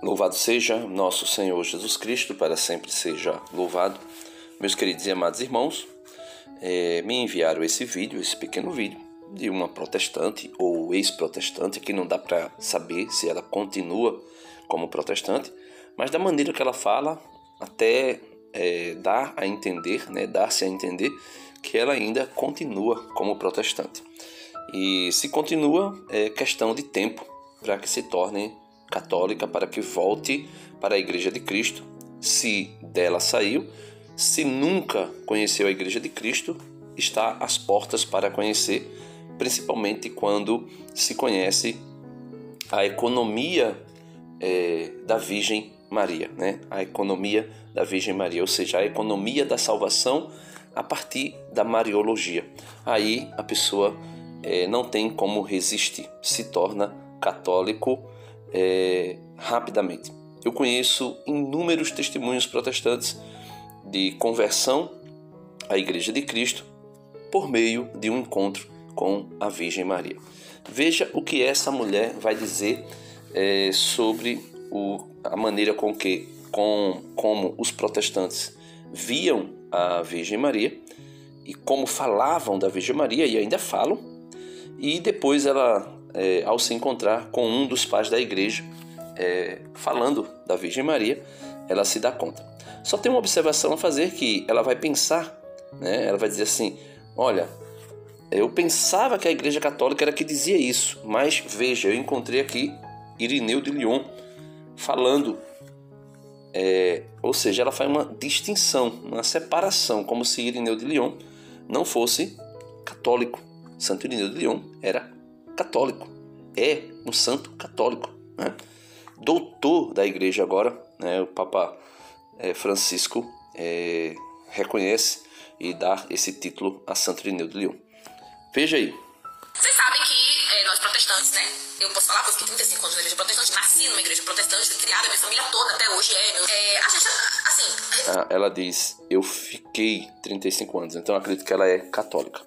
Louvado seja nosso Senhor Jesus Cristo, para sempre seja louvado. Meus queridos e amados irmãos, me enviaram esse pequeno vídeo, de uma protestante ou ex-protestante, que não dá para saber se ela continua como protestante, mas da maneira que ela fala, até dar a entender, dar-se a entender que ela ainda continua como protestante. E se continua, é questão de tempo para que se torne católica, para que volte para a Igreja de Cristo, se dela saiu. Se nunca conheceu a Igreja de Cristo, está às portas para conhecer, principalmente quando se conhece a economia da Virgem Maria, a economia da Virgem Maria, ou seja, a economia da salvação a partir da Mariologia. Aí a pessoa não tem como resistir, se torna católico rapidamente. Eu conheço inúmeros testemunhos protestantes de conversão à Igreja de Cristo por meio de um encontro com a Virgem Maria. Veja o que essa mulher vai dizer sobre a maneira como os protestantes viam a Virgem Maria e como falavam da Virgem Maria, e ainda falam. E depois ela, ao se encontrar com um dos pais da igreja, falando da Virgem Maria, ela se dá conta. Só tem uma observação a fazer, que ela vai pensar, ela vai dizer assim: olha, eu pensava que a Igreja Católica era que dizia isso, mas veja, eu encontrei aqui Irineu de Lyon falando, ou seja, ela faz uma distinção, uma separação, como se Irineu de Lyon não fosse católico. Santo Irineu de Lyon era católico, é um santo católico, doutor da igreja agora, o Papa Francisco reconhece e dá esse título a Santo Irineu de Lyon. Veja aí. Vocês sabem que nós protestantes, eu posso falar, porque 35 anos na igreja protestante, nasci numa igreja protestante, fui criada, minha família toda até hoje a gente, assim... Ela diz, eu fiquei 35 anos, então eu acredito que ela é católica.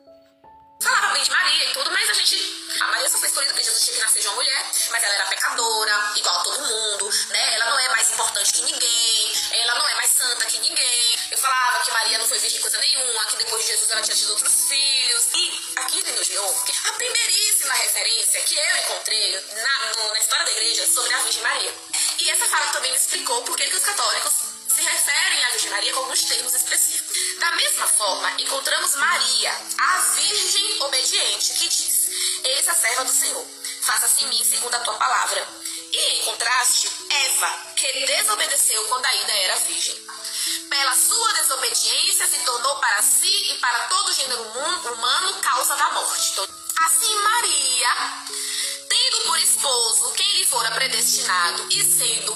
Falava bem de Maria e tudo, mas a Maria só foi escolhida porque Jesus tinha que nascer de uma mulher, mas ela era pecadora, igual a todo mundo, ela não é mais importante que ninguém, ela não é mais santa que ninguém. Eu falava que Maria não foi virgem coisa nenhuma, que depois de Jesus ela tinha tido outros filhos. E aqui no Lyon, a primeiríssima referência que eu encontrei na história da igreja sobre a Virgem Maria. E essa fala também me explicou por que os católicos se referem à Virgem Maria com alguns termos específicos. Da mesma forma, encontramos Maria, a Virgem obediente, que diz: eis a serva do Senhor, faça-se em mim segundo a tua palavra. E em contraste, Eva, que desobedeceu quando ainda era virgem. Pela sua desobediência se tornou para si e para todo o gênero humano causa da morte. Assim Maria, tendo por esposo quem lhe fora predestinado e sendo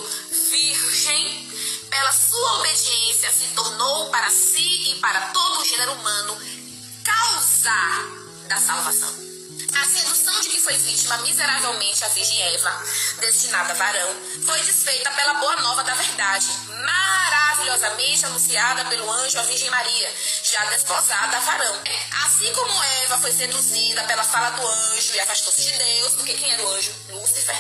virgem, pela sua obediência se tornou para si e para todo o gênero humano causa da salvação. A sedução de que foi vítima miseravelmente a Virgem Eva, destinada a varão, foi desfeita pela boa nova da verdade, maravilhosamente anunciada pelo anjo à Virgem Maria, já desposada a varão. Assim como Eva foi seduzida pela fala do anjo e afastou-se de Deus, porque quem era o anjo? Lúcifer,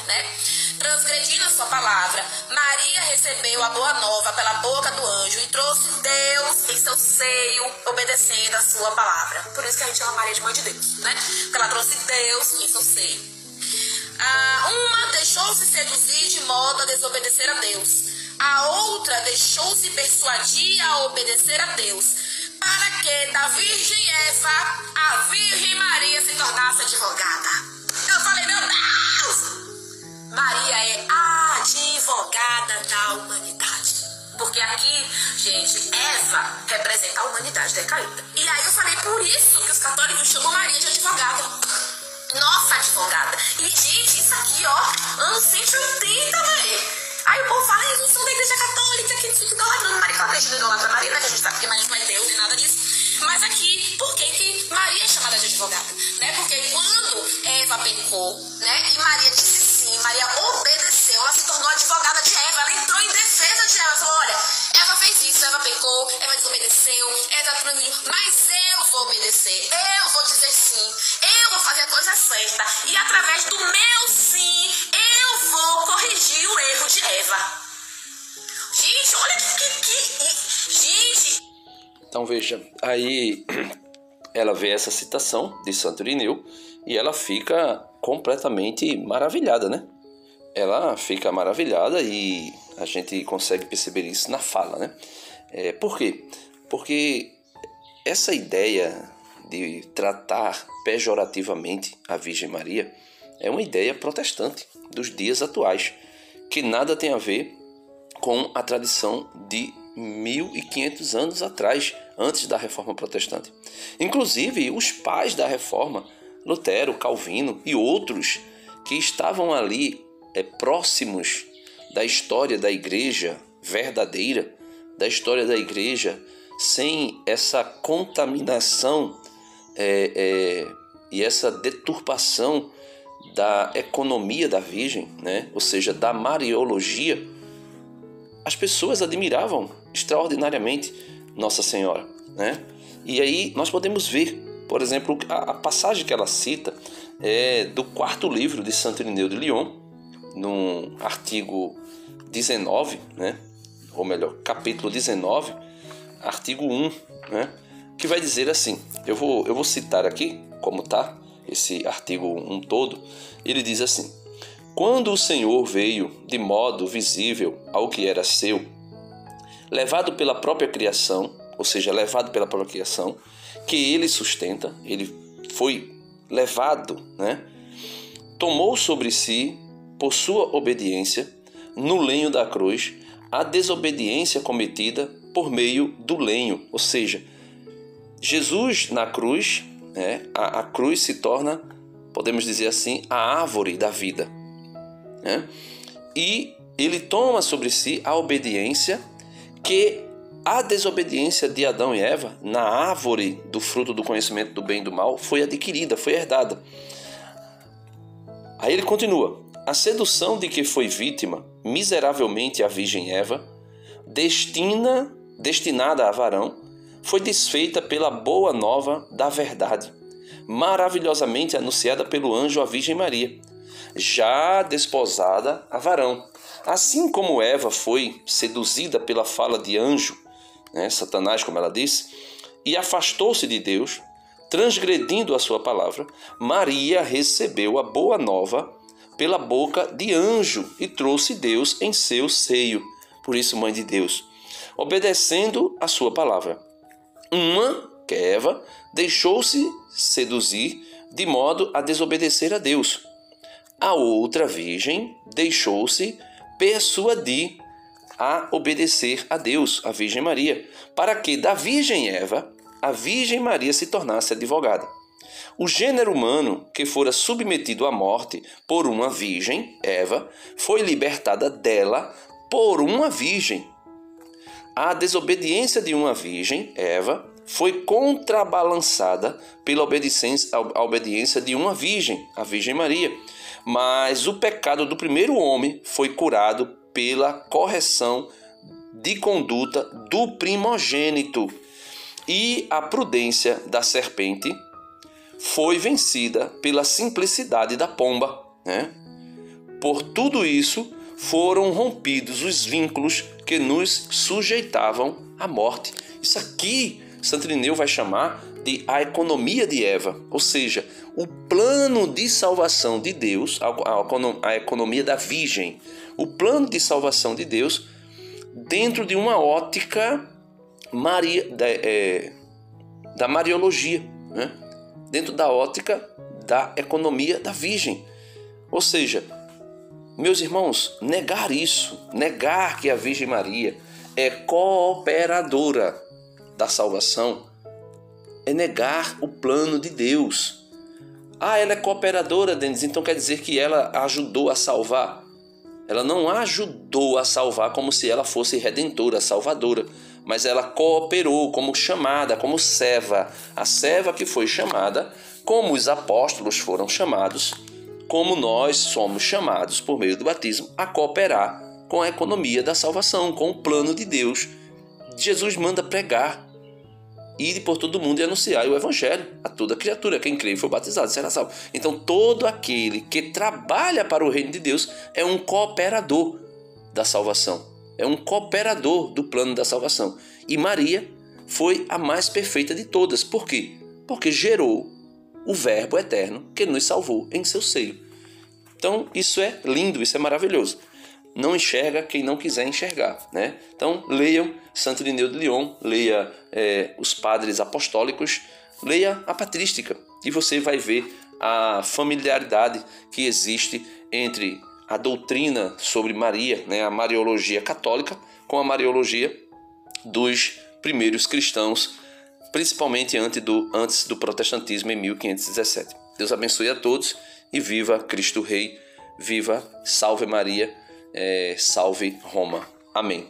transgredindo a sua palavra, Maria recebeu a boa nova pela boca do anjo e trouxe Deus em seu seio, obedecendo a sua palavra. Por isso que a gente chama Maria de Mãe de Deus, Porque ela trouxe Deus em seu seio. Uma deixou-se seduzir de modo a desobedecer a Deus. A outra deixou-se persuadir a obedecer a Deus, para que da Virgem Eva a Virgem Maria se tornasse advogada. Eu falei, meu Deus! Maria é a advogada da humanidade. Porque aqui, gente, Eva representa a humanidade decaída. E aí eu falei, por isso que os católicos chamam Maria de advogada. Nossa advogada. E, gente, isso aqui, anos 180, velho. Aí o povo fala, eles não são da igreja católica, que eles ficam idolatrando Maria, que a igreja não idolatra Maria, que a gente sabe que Maria não é Deus e nada disso. Mas aqui, por que Maria é chamada de advogada? Porque quando Eva pecou, e Maria disse sim, Maria obedeceu, ela se tornou advogada de Eva, ela entrou em defesa de Eva, falou, olha, Eva fez isso, Eva pecou, Eva desobedeceu, Eva transgrediu, mas eu vou obedecer, eu vou dizer sim, eu vou fazer a coisa certa, e através do meu sim, eu vou corrigir o erro de Eva. Então veja, aí ela vê essa citação de Santo Irineu e ela fica completamente maravilhada, né? Ela fica maravilhada e a gente consegue perceber isso na fala, né? Por quê? Porque essa ideia de tratar pejorativamente a Virgem Maria é uma ideia protestante dos dias atuais, que nada tem a ver com a tradição de 1500 anos atrás, antes da Reforma Protestante. Inclusive, os pais da Reforma, Lutero, Calvino e outros que estavam ali próximos da história da Igreja verdadeira, da história da Igreja sem essa contaminação e essa deturpação da economia da Virgem, né? Ou seja, da Mariologia, as pessoas admiravam extraordinariamente Nossa Senhora, né? E aí nós podemos ver, por exemplo, a passagem que ela cita é do 4º livro de Santo Irineu de Lyon, no artigo 19, né? Ou melhor, capítulo 19, artigo 1, né? Que vai dizer assim, eu vou citar aqui como está esse artigo 1 todo. Ele diz assim: quando o Senhor veio de modo visível ao que era seu, levado pela própria criação, ou seja, levado pela própria criação, que ele sustenta, ele foi levado, né? Tomou sobre si, por sua obediência, no lenho da cruz, a desobediência cometida por meio do lenho. Ou seja, Jesus na cruz, né? A cruz se torna, podemos dizer assim, a árvore da vida, né? E ele toma sobre si a obediência que a desobediência de Adão e Eva na árvore do fruto do conhecimento do bem e do mal foi adquirida, foi herdada. Aí ele continua: a sedução de que foi vítima miseravelmente a virgem Eva, destinada a varão, foi desfeita pela boa nova da verdade, maravilhosamente anunciada pelo anjo à Virgem Maria, já desposada a varão. Assim como Eva foi seduzida pela fala de anjo, né, Satanás, como ela disse, e afastou-se de Deus, transgredindo a sua palavra, Maria recebeu a boa nova pela boca de anjo e trouxe Deus em seu seio. Por isso, mãe de Deus, obedecendo a sua palavra. Uma, que é Eva, deixou-se seduzir de modo a desobedecer a Deus. A outra virgem deixou-se persuadir a obedecer a Deus, a Virgem Maria, para que da Virgem Eva, a Virgem Maria se tornasse advogada. O gênero humano, que fora submetido à morte por uma virgem, Eva, foi libertada dela por uma virgem. A desobediência de uma virgem, Eva, foi contrabalançada pela obediência de uma virgem, a Virgem Maria. Mas o pecado do primeiro homem foi curado pela correção de conduta do primogênito. E a prudência da serpente foi vencida pela simplicidade da pomba, né? Por tudo isso, foram rompidos os vínculos que nos sujeitavam à morte. Isso aqui, Santo Irineu vai chamar de a economia de Eva, ou seja, o plano de salvação de Deus, a economia da Virgem, o plano de salvação de Deus dentro de uma ótica da Mariologia, né? Dentro da ótica da economia da Virgem. Ou seja, meus irmãos, negar isso, negar que a Virgem Maria é cooperadora da salvação, é negar o plano de Deus. Ah, ela é cooperadora, Denis, então quer dizer que ela ajudou a salvar? Ela não ajudou a salvar como se ela fosse redentora, salvadora, mas ela cooperou como chamada, como serva. A serva que foi chamada, como os apóstolos foram chamados, como nós somos chamados por meio do batismo a cooperar com a economia da salvação, com o plano de Deus. Jesus manda pregar, ir por todo mundo e anunciar o evangelho a toda criatura. Quem crê e for batizado será salvo. Então todo aquele que trabalha para o reino de Deus é um cooperador da salvação, é um cooperador do plano da salvação. E Maria foi a mais perfeita de todas. Por quê? Porque gerou o Verbo eterno que nos salvou em seu seio. Então, isso é lindo, isso é maravilhoso. Não enxerga quem não quiser enxergar, né? Então, leiam Santo Irineu de Lyon, leia os padres apostólicos, leia a patrística, e você vai ver a familiaridade que existe entre a doutrina sobre Maria, né, a Mariologia católica, com a Mariologia dos primeiros cristãos, principalmente antes do protestantismo em 1517. Deus abençoe a todos e viva Cristo Rei, viva, salve Maria, salve Roma. Amém.